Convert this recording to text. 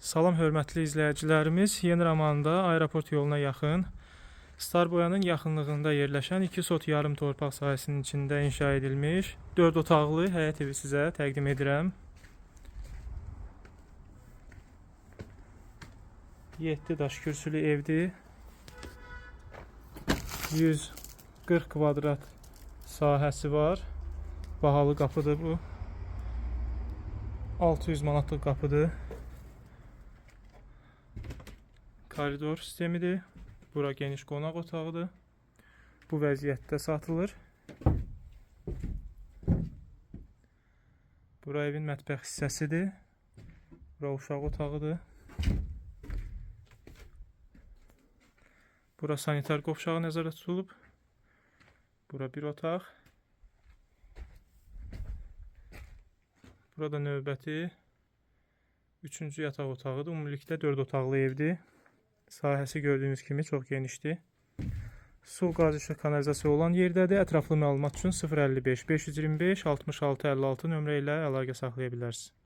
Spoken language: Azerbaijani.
Salam hörmətli izləyicilərimiz, Yeni Ramanda aeroport yoluna yaxın, Star Boyanın yaxınlığında yerləşən 2 sot yarım torpaq sahəsinin içində inşa edilmiş 4 otaqlı həyət evi sizə təqdim edirəm. 7 daş kürsülü evdir. 140 kvadrat sahəsi var. Bahalı qapıdır bu. 600 manatlıq qapıdır. Koridor sistemidir. Bura geniş qonaq otağıdır. Bu vəziyyətdə satılır. Bura evin mətbəx hissəsidir. Bura uşaq otağıdır. Bura sanitar qovşağı nəzərdə tutulub. Bura bir otaq. Burada növbəti 3-cü yataq otağıdır. Ümumilikdə 4 otaqlı evdir. Sahəsi gördüyünüz kimi çox genişdir. Su qazışlı kanalizasiya olan yerdədir. Ətraflı məlumat üçün 055 525 66 56 nömrə ilə əlaqə saxlaya bilərsiniz.